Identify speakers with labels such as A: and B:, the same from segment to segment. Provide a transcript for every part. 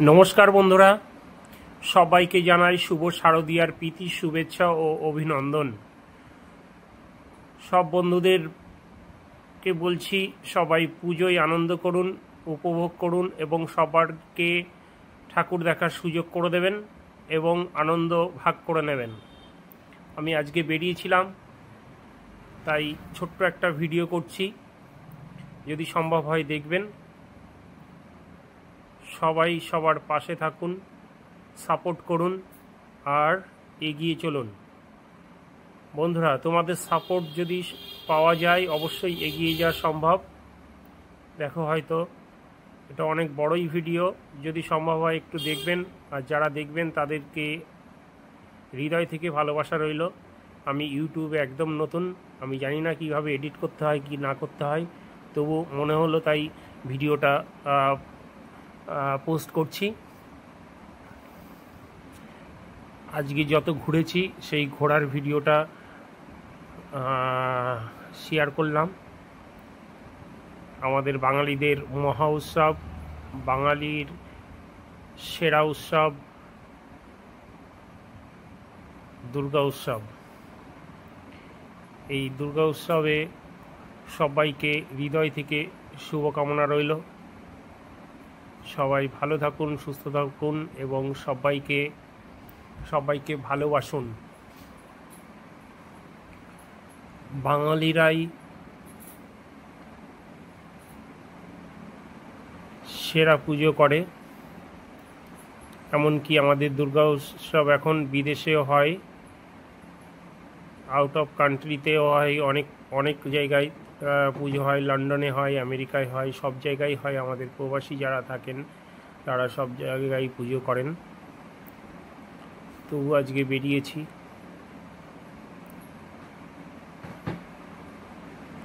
A: নমস্কার বন্ধুরা, সবাইকে জানাই শুভ শারদীয়ার প্রীতি শুভেচ্ছা ও অভিনন্দন। সব বন্ধুদেরকে বলছি, সবাই পুজোয় আনন্দ করুন, উপভোগ করুন এবং সবারকে ঠাকুর দেখার সুযোগ করে দেবেন এবং আনন্দ ভাগ করে নেবেন। আমি আজকে বেরিয়েছিলাম, তাই ছোট্ট একটা ভিডিও করছি, যদি সম্ভব হয় দেখবেন। সবাই সবার পাশে থাকুন, সাপোর্ট করুন আর এগিয়ে চলুন। বন্ধুরা, তোমাদের সাপোর্ট যদি পাওয়া যায় অবশ্যই এগিয়ে যাওয়া সম্ভব। দেখো, হয়তো এটা অনেক বড়ই ভিডিও, যদি সম্ভব হয় একটু দেখবেন। আর যারা দেখবেন তাদেরকে হৃদয় থেকে ভালোবাসা রইল। আমি ইউটিউবে একদম নতুন, আমি জানি না কিভাবে এডিট করতে হয় কি না করতে হয়, তবু মনে হলো তাই ভিডিওটা পোস্ট করছি। আজকে যত ঘুরেছি সেই ঘোরার ভিডিওটা শেয়ার করলাম। আমাদের বাঙালিদের মহা উৎসব, বাঙালির সেরা উৎসব দুর্গা উৎসব। এই দুর্গা উৎসবে সবাইকে হৃদয় থেকে শুভকামনা রইল। সবাই ভালো থাকুন, সুস্থ থাকুন এবং সবাইকে ভালোবাসুন। বাঙালিরাই সেরা পুজো করে, এমনকি আমাদের দুর্গা উৎসব এখন বিদেশেও হয়, আউট অফ কান্ট্রিতেও হয়, অনেক জায়গায় পুজো হয়, লন্ডনে হয়, আমেরিকায় হয়, সব জায়গায় হয়। আমাদের প্রবাসী যারা থাকেন তারা সব জায়গায় পুজো করেন। তবু আজকে বেরিয়েছি।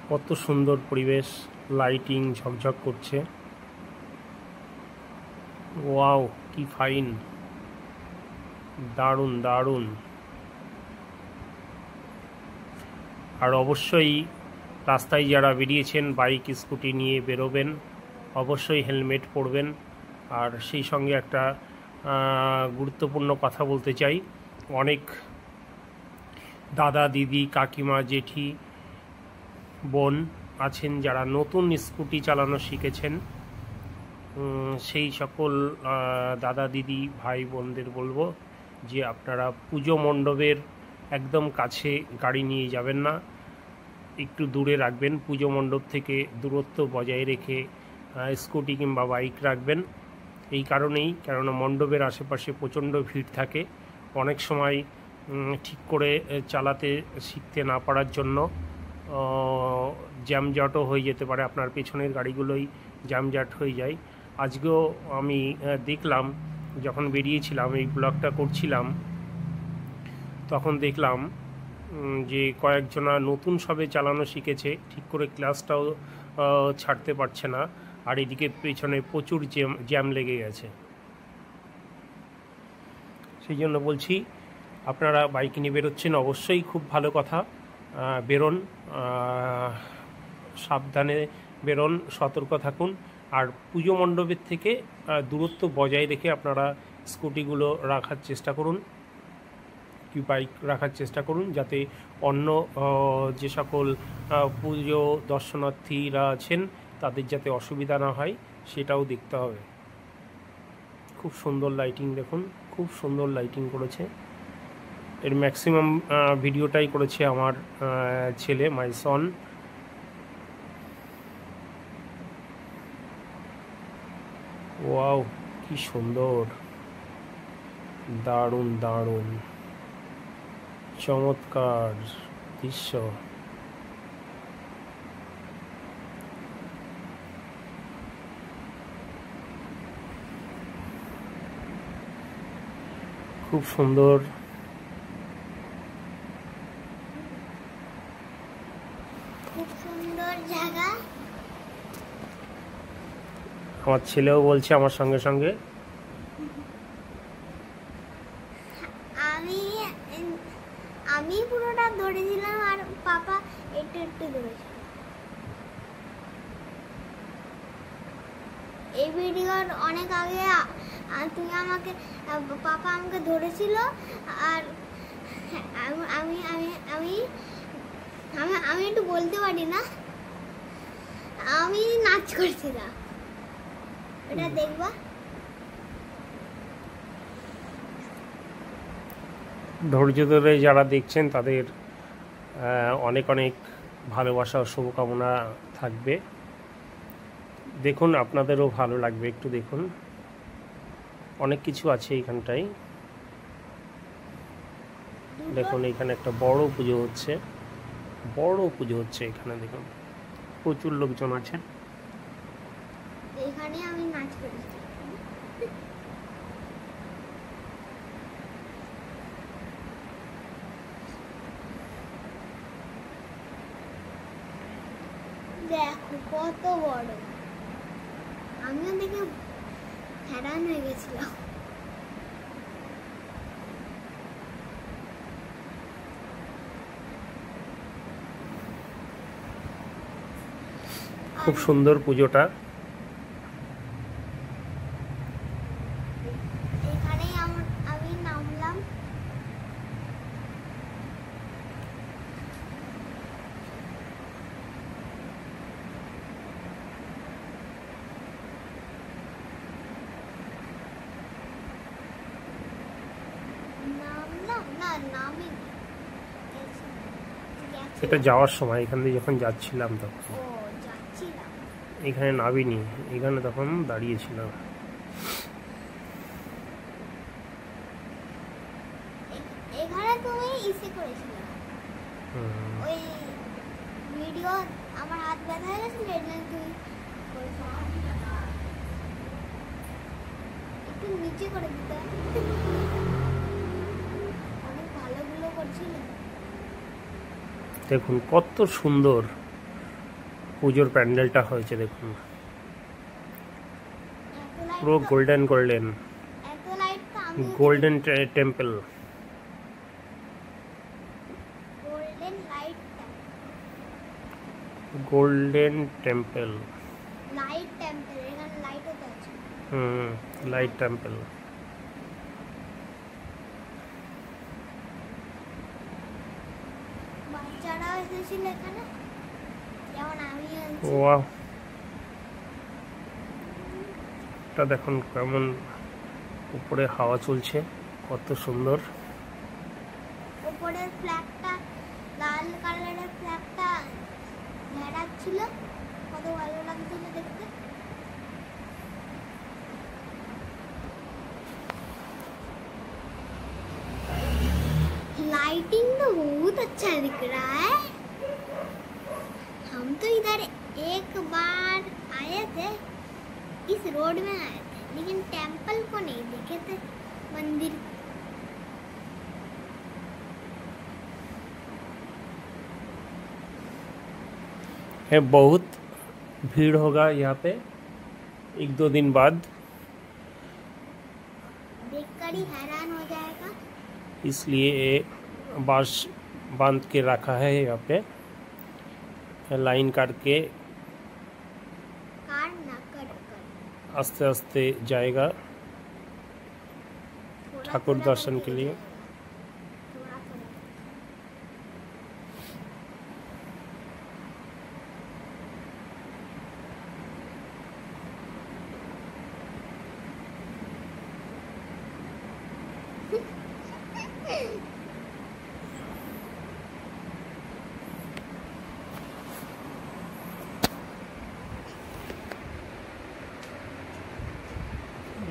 A: কত সুন্দর পরিবেশ, লাইটিং ঝকঝক করছে। ওয়াও, কি ফাইন, দারুণ দারুণ। আর অবশ্যই রাস্তায় যারা বেরিয়েছেন বাইক স্কুটি নিয়ে বেরোবেন, অবশ্যই হেলমেট পরবেন। আর সেই সঙ্গে একটা গুরুত্বপূর্ণ কথা বলতে চাই, অনেক দাদা দিদি কাকিমা জেঠি বোন আছেন যারা নতুন স্কুটি চালানো শিখেছেন। সেই সকল দাদা দিদি ভাই বোনদের বলবো যে আপনারা পুজো মণ্ডপের একদম কাছে গাড়ি নিয়ে যাবেন না, একটু দূরে রাখবেন। পুজো মণ্ডপ থেকে দূরত্ব বজায় রেখে স্কুটি কিংবা বাইক রাখবেন। এই কারণেই, কেননা মণ্ডপের আশেপাশে প্রচণ্ড ভিড় থাকে। অনেক সময় ঠিক করে চালাতে শিখতে না পারার জন্য জ্যামজটও হয়ে যেতে পারে, আপনার পেছনের গাড়িগুলোই জ্যামজট হয়ে যায়। আজকেও আমি দেখলাম, যখন বেরিয়েছিলাম এই ব্লগটা করছিলাম, তখন দেখলাম যে কয়েকজনা নতুন সবে চালানো শিখেছে, ঠিক করে ক্লাসটাও ছাড়তে পারছে না, আর এদিকে পেছনে প্রচুর জ্যাম লেগে গেছে। সেই জন্য বলছি, আপনারা বাইক নিয়ে বেরোচ্ছেন অবশ্যই খুব ভালো কথা, বেরোন, সাবধানে বেরোন, সতর্ক থাকুন। আর পুজো মণ্ডপের থেকে দূরত্ব বজায় রেখে আপনারা স্কুটিগুলো রাখার চেষ্টা করুন, কি বাইক রাখার চেষ্টা করুন, যাতে অন্য যে সকল পুজো দর্শনার্থীরা আছেন তাদের যাতে অসুবিধা না হয়, সেটাও দেখতে হবে। খুব সুন্দর লাইটিং, দেখুন খুব সুন্দর লাইটিং করেছে। এর ম্যাক্সিমাম ভিডিওটাই করেছে আমার ছেলে, মাই সন। ওয়াও, কি সুন্দর, দারুণ দারুণ, চমৎকার দৃশ্য। খুব সুন্দর।
B: খুব সুন্দর জায়গা।
A: আমার ছেলেও বলছে আমার সঙ্গে সঙ্গে।
B: আমি পুরোটা ধরেছিলাম আর পাপা একটু একটু ধরেছিল। এই ভিডিওর অনেক আগে আর তুমি আমাকে পাপা আমাকে ধরেছিল আর আমি আমি আমি আমি আমি আমি একটু বলতে পারি না, আমি নাচ করছিলাম, এটা দেখবা।
A: ধৈর্য ধরে যারা দেখছেন তাদের অনেক অনেক ভালোবাসা ও শুভকামনা থাকবে। দেখুন, আপনাদেরও ভালো লাগবে, একটু দেখুন, অনেক কিছু আছে এইখানটায়। দেখুন এখানে একটা বড় পুজো হচ্ছে, বড় পুজো হচ্ছে এখানে। দেখুন প্রচুর লোকজন আছেন।
B: এখানে আমি নাচ করেছি। দেখো কত বড়, আমিও দেখে हैरान হয়ে গেছিলাম।
A: খুব সুন্দর পুজোটা।
B: এখানেই আমি নামলাম। নামলাম না, নামি
A: এটা যাওয়ার সময় এখান দিয়ে যখন যাচ্ছিলাম তখন
B: ও যাচ্ছিলাম।
A: এখানে নামিনি, এখানে তখন দাঁড়িয়েছিলাম।
B: এখানে তুমি ইসে করেছিলে ওই ভিডিও, আমার হাত ব্যথা হয়ে গেছিল, এর জন্য তুমি করেছিলে। একটু নিচে করে দিতে, অনেক ভালোগুলো করছিলে।
A: দেখুন কত সুন্দর পুজোর প্যান্ডেলটা হয়েছে। দেখুন পুরো গোল্ডেন গোল্ডেন
B: এত লাইট তো আমি
A: golden temple,
B: golden light,
A: golden temple,
B: light temple, এখানে লাইটও তো আছে।
A: Light temple.
B: বাচ্চারাও এসেছিল এখানে, যেমন আমি আছি।
A: ওয়াও, এটা দেখুন কেমন উপরে হাওয়া চলছে, কত সুন্দর।
B: উপরের ফ্ল্যাগটা, লাল কালারের ফ্ল্যাগটা ছিল, কত ভালো লাগছিল দেখতে। लाइटिंग तो बहुत अच्छा दिख रहा है। हम तो इधर एक बार आए थे, इस रोड में आए थे, लेकिन टेंपल को नहीं देखे थे, मंदिर।
A: है बहुत भीड़ होगा यहाँ पे 1-2 दिन बाद,
B: देखकर ही हैरान हो जाएगा।
A: इसलिए बांस बांध के रखा है यहाँ पे, लाइन करके
B: कार ना कर
A: आस्ते आस्ते जाएगा ठाकुर दर्शन के लिए।
B: थोड़ा थोड़ा।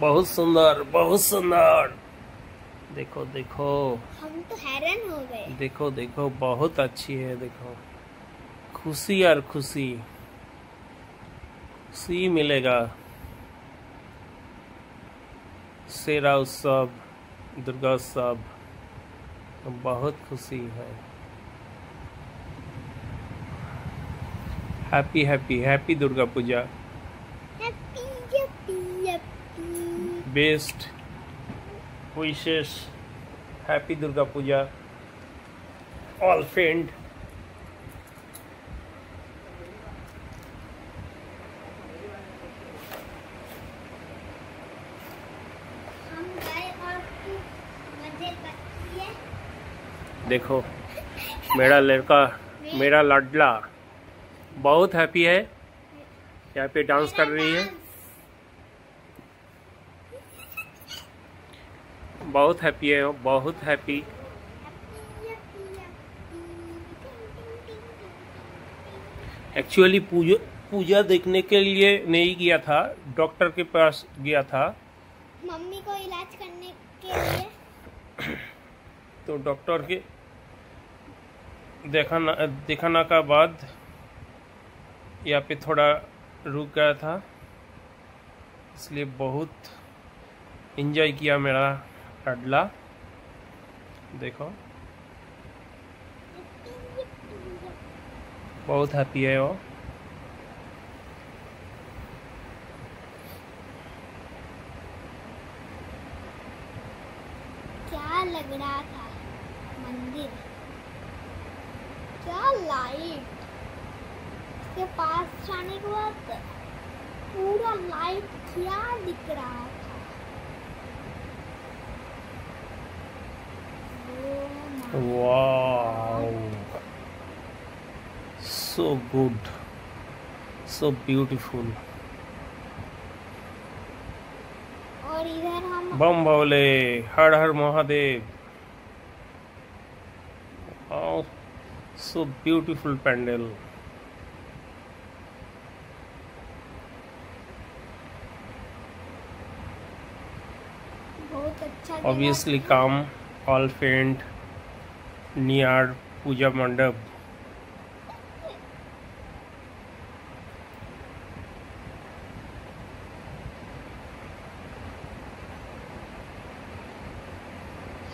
A: बहुत सुंदर, बहुत सुंदर। देखो देखो
B: हम तो हैरान हो गए।
A: देखो देखो, बहुत अच्छी है। देखो खुशी और खुशी, खुशी मिलेगा। शेरा उत्सव, दुर्गा उत्सव, बहुत खुशी है। Happy happy happy Durga Puja.
B: Happy happy happy.
A: Best विशेष, happy Durga Puja all friend.
B: मजे करती है।
A: देखो मेरा लड़का, मेरा लाडला बहुत हैप्पी है, यहाँ पे डांस कर रही है, बहुत हैप्पी है, बहुत हैप्पी। एक्चुअली पूजा देखने के लिए नहीं गया था, डॉक्टर के पास गया था,
B: मम्मी को इलाज करने के लिए।
A: तो डॉक्टर के दिखाना का बाद यहाँ पे थोड़ा रुक गया था, इसलिए बहुत एंजॉय किया मेरा लाडला। देखो बहुत हैप्पी है वो।
B: क्या लग रहा था मंदिर, क्या लाइट, उसके पास जाने के बाद पूरा लाइट क्या दिख रहा था।
A: Wow, so good, so beautiful.
B: और इधर हम
A: बम भोले, हर हर Mahadev. Wow, so beautiful pandal.
B: बहुत अच्छा जगह
A: Obviously calm, all faint near puja mandap.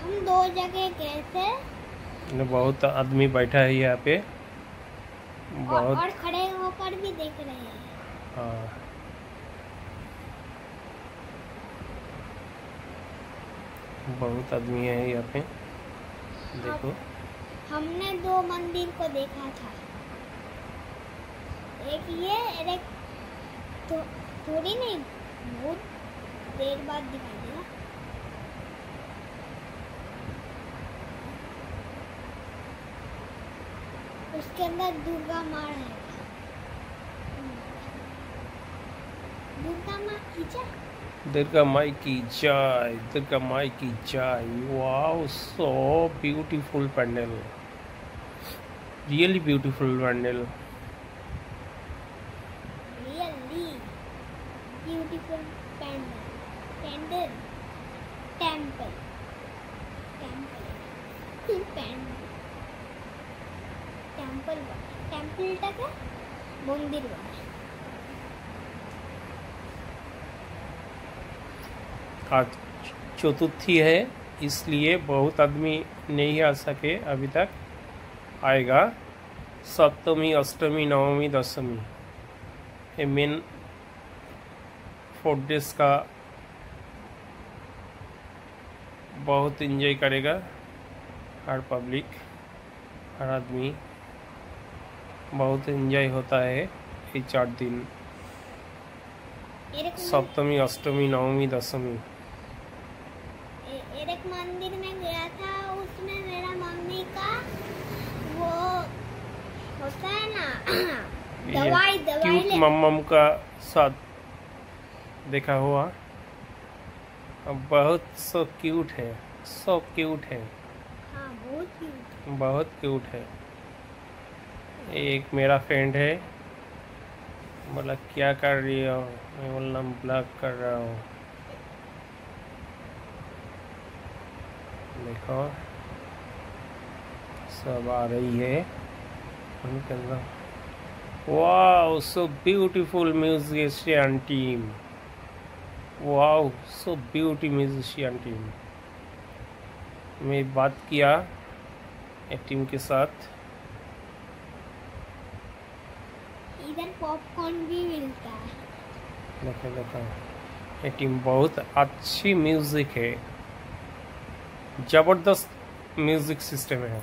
B: हम 2 जगह गए थे
A: बहुत आदमी बैठा है यहाँ पे, बहुत।
B: और खड़े होकर भी देख रहे हैं।
A: हाँ, बहुत आदमी है यहाँ पे, देखो।
B: हमने 2 मंदिर को देखा था, एक ये और एक थोड़ी नहीं, बहुत देर बाद दिखाई दिया। उसके अंदर दुर्गा माँ है, दुर्गा माँ की जय,
A: दुर्गा माई की जय, दुर्गा माई की जय। Wow, so beautiful pandal, really beautiful pandal.
B: Really beautiful pandal, pandal, temple, temple, pandal, temple, temple मंदिर बना।
A: आज चतुर्थी है, इसलिए बहुत आदमी नहीं आ सके अभी तक, आएगा। सप्तमी, अष्टमी, नवमी, दशमी, ये मेन 4 डेज का बहुत एंजॉय करेगा हर पब्लिक, हर आदमी। बहुत एंजॉय होता है ये 4 दिन, सप्तमी, अष्टमी, नवमी, दशमी।
B: एक मंदिर में गया था, उसमें मेरा मम्मी का वो होता है ना दवाई
A: क्यूट मम्मम का साथ देखा हुआ, बहुत सो क्यूट है, सो क्यूट है।
B: हाँ, बहुत क्यूट,
A: बहुत क्यूट है। एक मेरा फ्रेंड है, बोला क्या कर रही हो, मैं बोला ब्लॉग कर रहा हूँ। देखो सब आ रही है उनके अंदर। Wow, so beautiful musician team, wow so beauty musician team. मैं बात किया एक टीम के साथ,
B: इधर पॉपकॉर्न भी मिलता है।
A: देखो देखो, ये टीम बहुत अच्छी म्यूजिक है, जबरदस्त म्यूजिक सिस्टम है।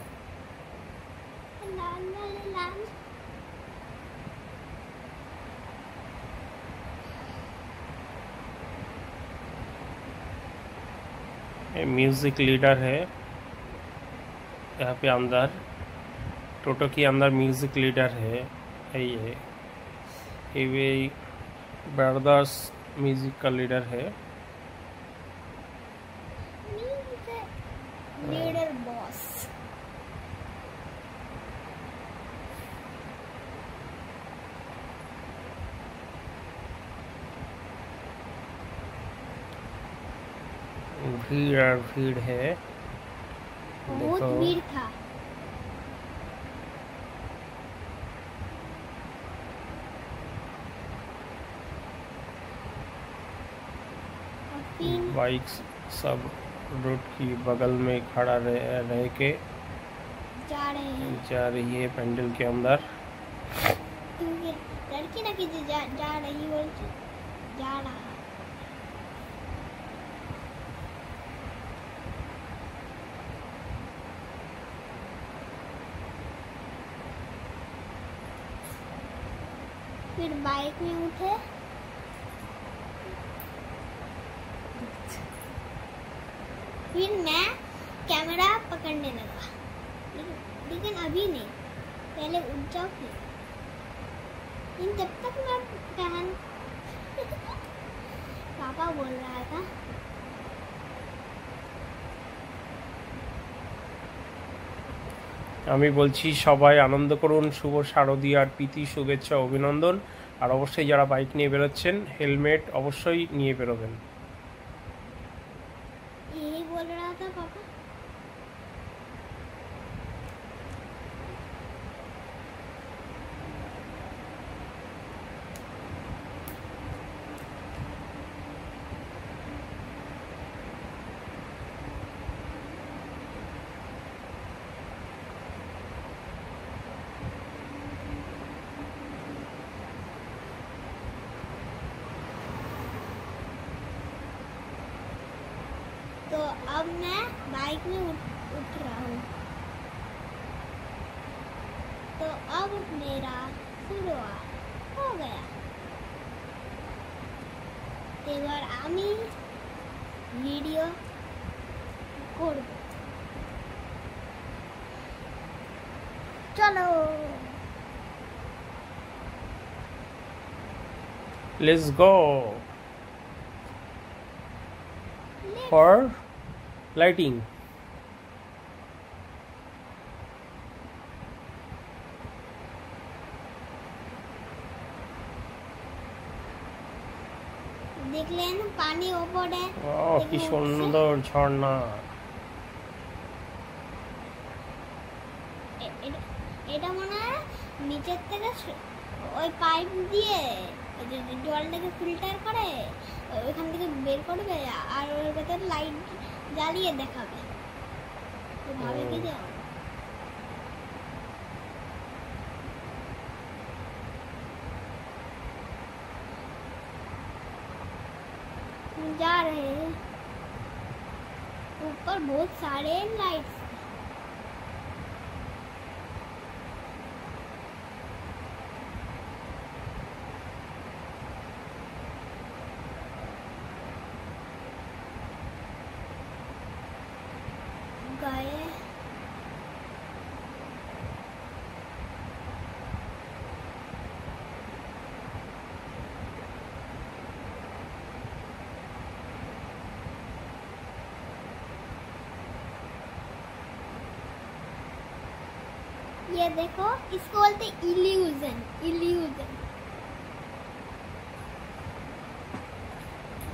A: ये म्यूजिक लीडर है यहाँ पे अंदर, टोटो के अंदर म्यूजिक लीडर है ये ब्रदर्स म्यूजिक का लीडर है।
B: Leader boss.
A: भीड़ है,
B: बहुत भीड़ था।
A: बाइक सब रोड की बगल में खड़ा रह के जा रही है पेंडल के अंदर।
B: लड़की ना कीजिए, जा रही बोल जा रहा। फिर बाइक में उठे, फिर मैं कैमरा पकड़ने लगा, लेकिन अभी नहीं, पहले उठ जाओ फिर। जब तक मैं बहन पापा बोल रहा था
A: আমি বলছি সবাই আনন্দ করুন, শুভ শারদীয়ার প্রীতি শুভেচ্ছা অভিনন্দন। আর অবশ্যই যারা বাইক নিয়ে বেরোচ্ছেন হেলমেট অবশ্যই নিয়ে বেরোবেন।
B: यही बोल रहा था पापा। तो अब मैं बाइक में उठ रहा हूँ। तो अब मेरा शुरुआत हो गया। এবার আমি ভিডিও করব। চলো,
A: Let's go for lighting.
B: দেখলেন পানি ওপরে,
A: কি সুন্দর ঝর্ণা।
B: এটা মনে হয় নিচের থেকে ওই পাইপ দিয়ে জলটাকে ফিল্টার করে ওইখান থেকে বের করবে, আর ওর ভেতর লাইট জ্বালিয়ে দেখাবে। ভাবে কি যে जा रहे हैं ऊपर बहुत सारे लाइट्स। गए ये देखो, इसको बोलते इल्यूजन।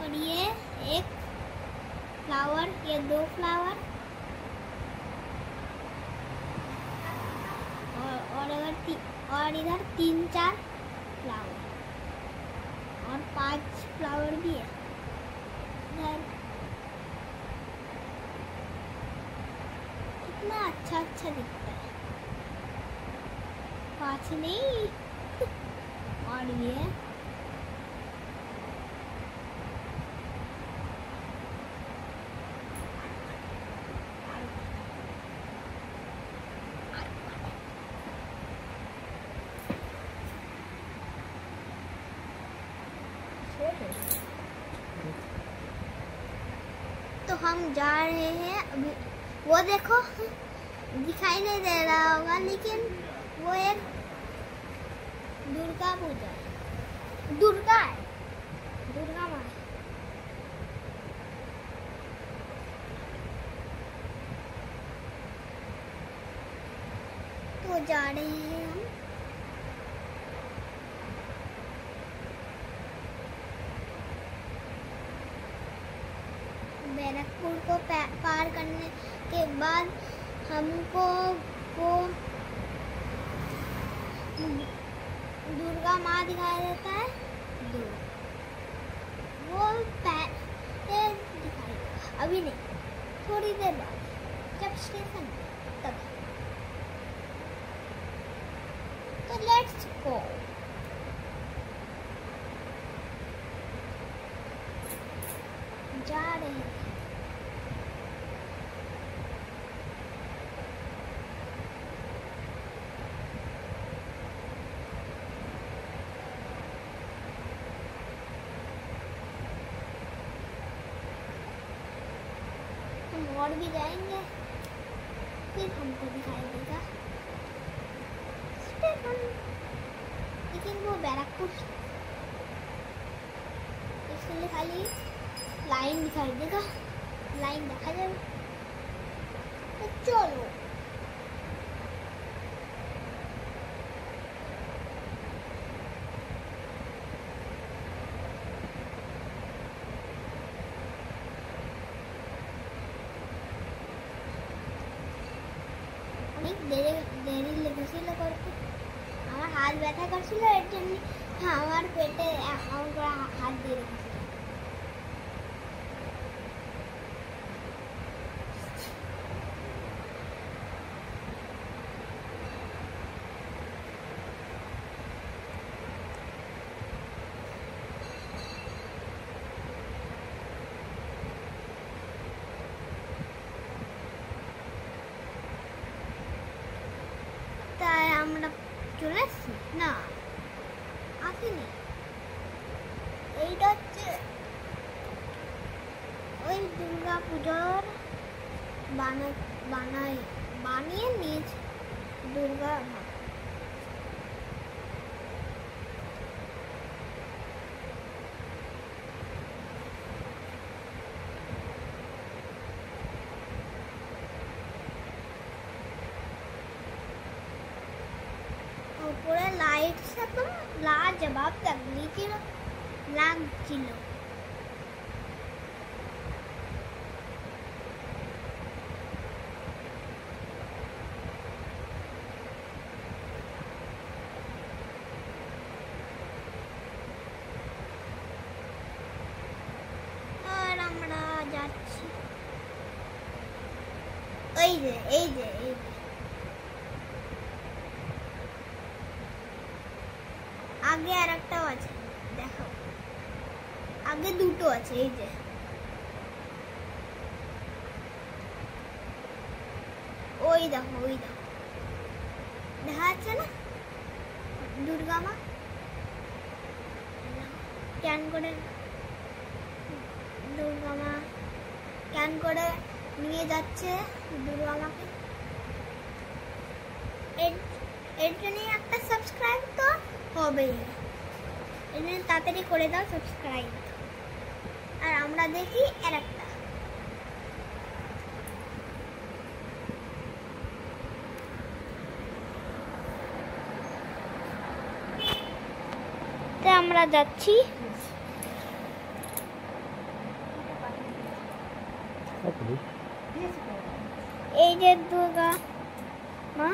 B: और ये एक फ्लावर, ये दो फ्लावर, और इधर 3-4 फ्लावर और 5 फ्लावर भी है इधर। कितना अच्छा दिखता है। 5 नहीं और भी है। तो हम जा रहे हैं अभी। वो देखो, दिखाई नहीं दे रहा होगा लेकिन वो एक दुर्गा पूजा है, दुर्गा है, दुर्गा माँ। तो जा रहे हैं हम। बैरकपुर को पार करने के बाद हमको वो दुर्गा माँ दिखाई देता है। वो दिखाई देगा, अभी नहीं, थोड़ी देर बाद जब स्टेशन तब। तो लेट्स गो। जा रहे हैं। हम और भी जाएंगे, फिर हमको दिखाई देगा स्टेशन, लेकिन वो बैरकपुर इसलिए खाली लाइन दिखाई देगा, लाइन देखा जाएगा। तो चलो অনেক দেরি লেগেছিল করতে। আমার হাত ব্যথা করছিল, এর জন্য আমার পেটে আমার হাত দিয়ে রেখেছিল। তাই আমরা চলে এসছি না, আসিনি। এইটা হচ্ছে ওই দুর্গা পুজোর বানিয়ে নিয়েছে দুর্গা মা। উপরে লাইটস একদম লাজবাব লাগছিল। আর আমরা যাচ্ছি, এই যে এই যে এই যে আগে আর একটাও আছে, দেখো আগে দুটো আছে, এই যে ওই দেখো, ওই দেখো দেখা যাচ্ছে না দুর্গা মা ক্যান করে, দুর্গা মা ক্যান করে নিয়ে যাচ্ছে দুর্গা মাকে। এর জন্য একটা সাবস্ক্রাইব তো হবে, এর জন্য তাড়াতাড়ি করে দাও সাবস্ক্রাইব। আর আমরা দেখি আর একটা, আমরা যাচ্ছি। এই যে দুর্গা মা,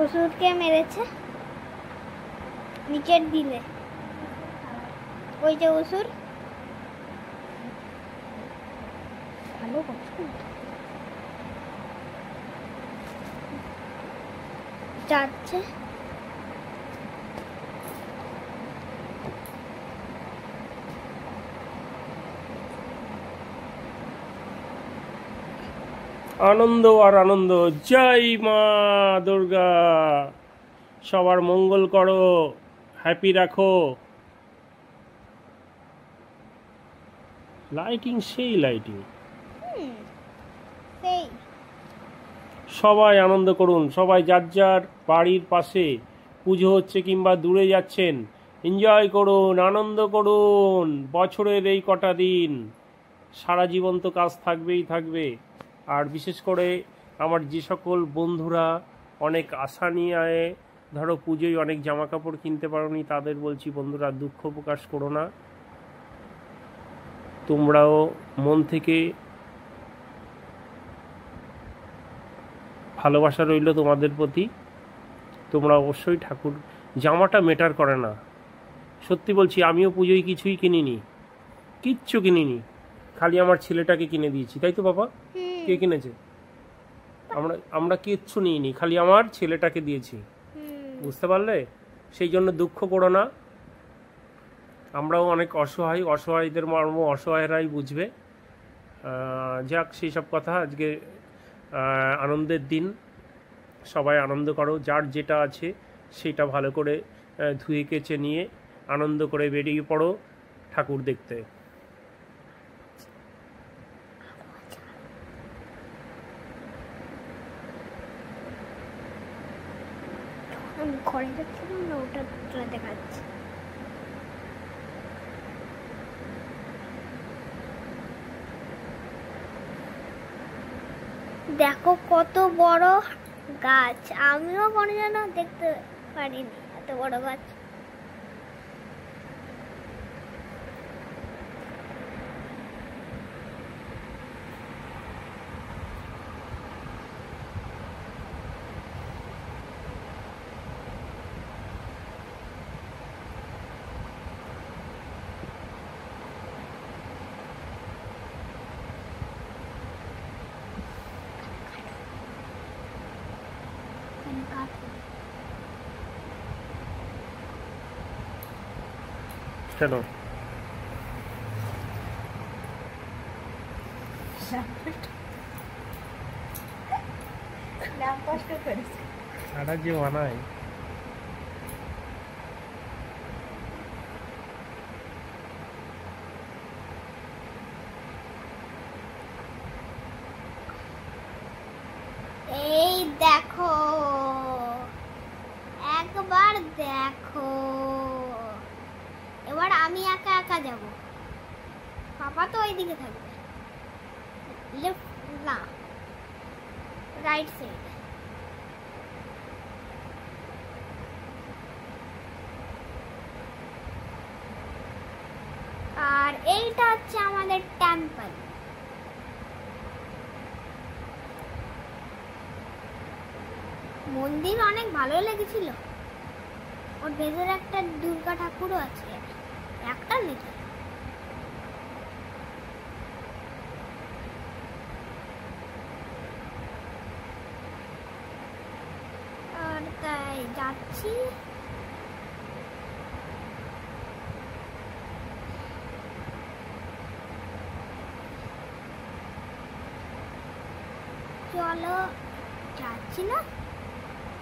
B: অসুরকে মেরেছে নিচের দিলে, ওই যে অসুর ভালো যাচ্ছে।
A: আনন্দ আর আনন্দ। জয় মা দুর্গা। সবার মঙ্গল করো, হ্যাপি রাখো। লাইটিং সেই লাইটিং। সবাই আনন্দ করুন, সবাই যার যার বাড়ির পাশে পুজো হচ্ছে কিংবা দূরে যাচ্ছেন, এনজয় করুন, আনন্দ করুন। বছরের এই কটা দিন সারা জীবন তো কাজ থাকবেই থাকবে। আর বিশেষ করে আমার যে সকল বন্ধুরা অনেক আশা নিয়ে ধরো পুজোয় অনেক জামা কাপড় কিনতে পারোনি, তাদের বলছি বন্ধুরা, দুঃখ প্রকাশ করো না। তোমরাও মন থেকে ভালোবাসা রইল তোমাদের প্রতি। তোমরা অবশ্যই ঠাকুর, জামাটা ম্যাটার করে না, সত্যি বলছি। আমিও পুজোয় কিছুই কিনিনি, কিচ্ছু কিনিনি, খালি আমার ছেলেটাকে কিনে দিয়েছি, তাই তো বাবা? কে কিনেছে? আমরা কিচ্ছু নিইনি, খালি আমার ছেলেটাকে দিয়েছি, বুঝতে পারলে? সেই জন্য দুঃখ করো না। আমরাও অনেক অসহায়, অসহায়দের মর্ম অসহায়রাই বুঝবে। যাক, সেই সব কথা। আজকে আনন্দের দিন, সবাই আনন্দ করো। যার যেটা আছে সেটা ভালো করে ধুয়ে কেচে নিয়ে আনন্দ করে বেরিয়ে পড়ো ঠাকুর দেখতে।
B: ঘরে যাচ্ছিলাম না, ওটা দেখাচ্ছে। দেখো কত বড় গাছ, আমিও কোনো যেন দেখতে পারিনি এত বড় গাছ।
A: চলো, সারা যে বানায়।
B: এই দেখো, একবার দেখো। এবার আমি একা একা যাব, পাপা তো ওইদিকে থাকবে, লেফট না রাইট সাইড। আর এইটা হচ্ছে আমাদের টেম্পল। মন্দির অনেক ভালো লেগেছিল। ওর ভেতরে একটা দুর্গা ঠাকুরও আছে, একটা নাকি। আর তাই যাচ্ছি। চলো, যাচ্ছি না,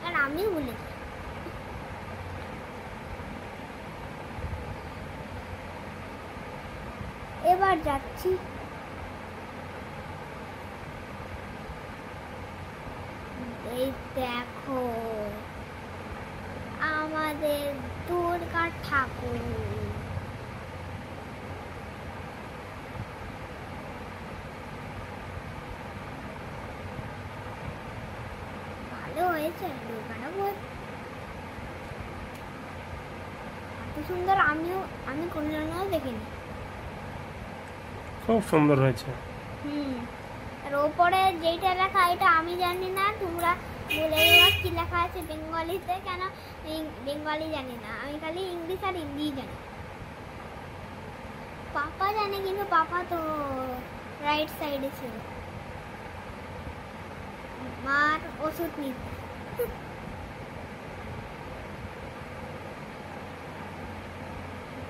B: আর আমিও ভুলে যাই। এবার যাচ্ছি। এই দেখো আমাদের দুর্গা ঠাকুর। ভালো হয়েছে দুর্গা ঠাকুর, এত সুন্দর। আমি কোনো জায়গায় দেখিনি।
A: খুব সুন্দর হয়েছে।
B: আর ওপরে যেটা লেখা এটা আমি জানি না, তোমরা বলে দেওয়া কি লেখা আছে বেঙ্গলিতে। কেন বেঙ্গলি জানি না, আমি খালি ইংলিশ আর হিন্দি জানি। পাপা জানে, কিন্তু পাপা তো রাইট সাইডে ছিল, মার ওষুধ নিতে।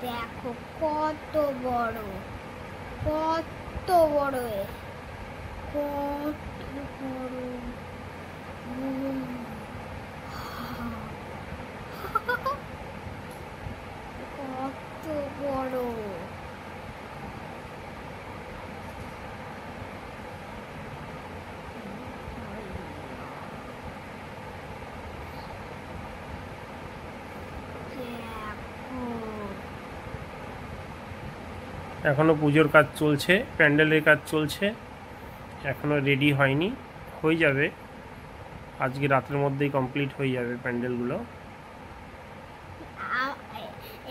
B: দেখো কত বড়, কত বড়, কত কত বড়।
A: এখনো পুজোর কাজ চলছে, প্যান্ডেলের কাজ চলছে, এখনো রেডি হয়নি, হয়ে যাবে আজকে রাতের মধ্যেই কমপ্লিট হয়ে যাবে প্যান্ডেলগুলো।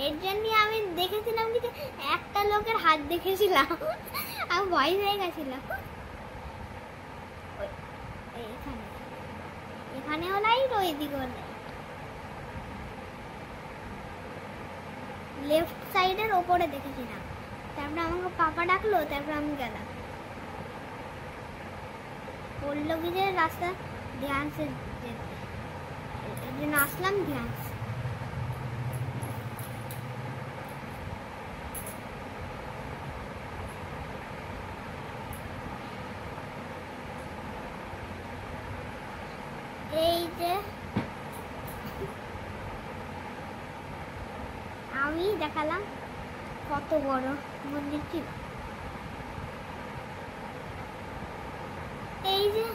B: এর জন্য আমি দেখেছিলাম কি একটা লোকের হাত দেখেছিলাম, আমি ভয় হয়ে গেছিলাম। এখানেও লাইট, ওইদিকেও লাইট। লেফট সাইডের ওপরে দেখেছিলাম, তারপরে আমাকে পাপা ডাকলো, তারপরে আমি গেলাম। বললো কি যে রাস্তা ধ্যান সে যেতে, আসলাম ধ্যান। এই যে আমি দেখালাম কত বড় মন্দিরটি। এই যে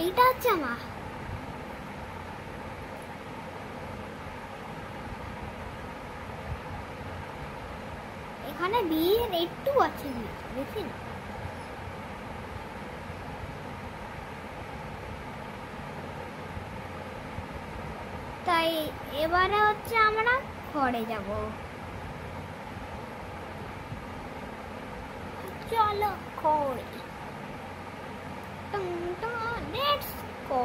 B: এইটা হচ্ছে আমার, এখানে ভিড় একটু আছে, বেশি না। তাই এবারে হচ্ছে আমরা ঘরে যাব। চলো ঘরে, লেটস গো।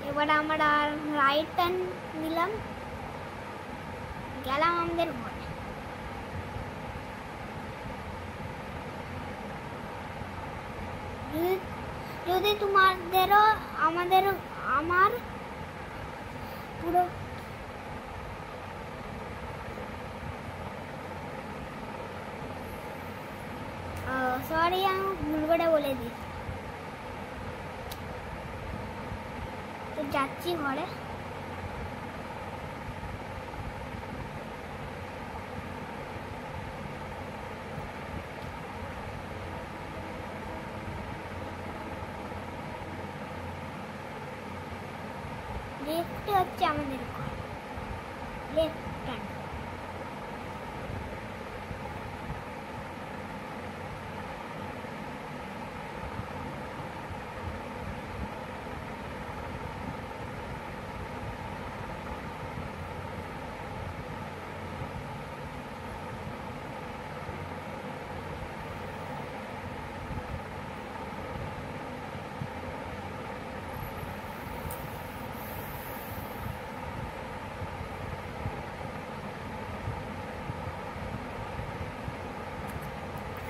B: এবার আমরা রাইট টার্ন নিলাম, গেলাম আমাদের ঘরে। যদি তোমাদেরও আমার পুরো সরি আমি ভুল করে বলে দিই, তো যাচ্ছি ঘরে। লেফটে হচ্ছে আমাদের ঘর, লেফট টার্ন।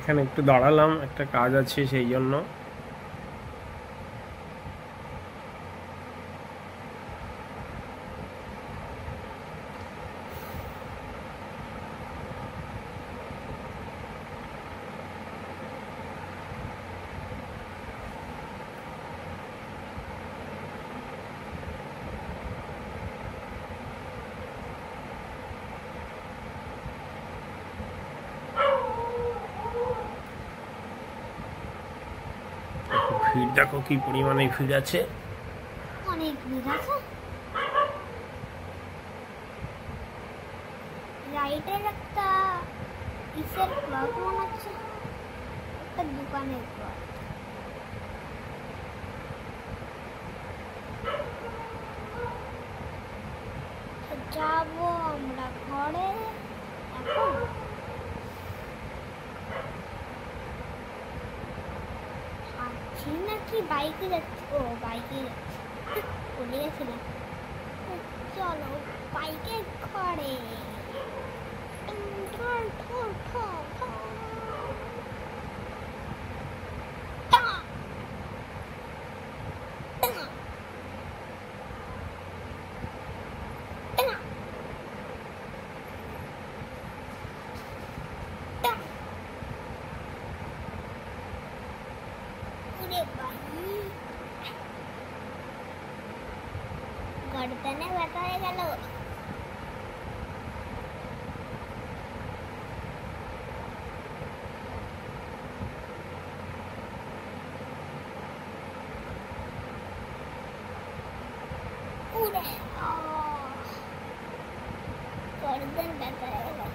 A: এখানে একটু দাঁড়ালাম, একটা কাজ আছে সেই জন্য। ভিড় দেখো কি পরিমাণে ভিড় আছে,
B: অনেক ভিড় আছে। রাইটের একটা ইসের ক্লক মনে হচ্ছে, একটা দোকানের ক্লক। যাবো আমরা ঘরে এখন। হাঁটছি নাকি বাইকে যাচ্ছি? ও বাইকে যাচ্ছি, ভুলে গেছিলাম। চলো বাইকে ঘরে। গর্দনে ব্যথা হয়ে গেল। উরে, গর্দন ব্যথা হয়ে গেল।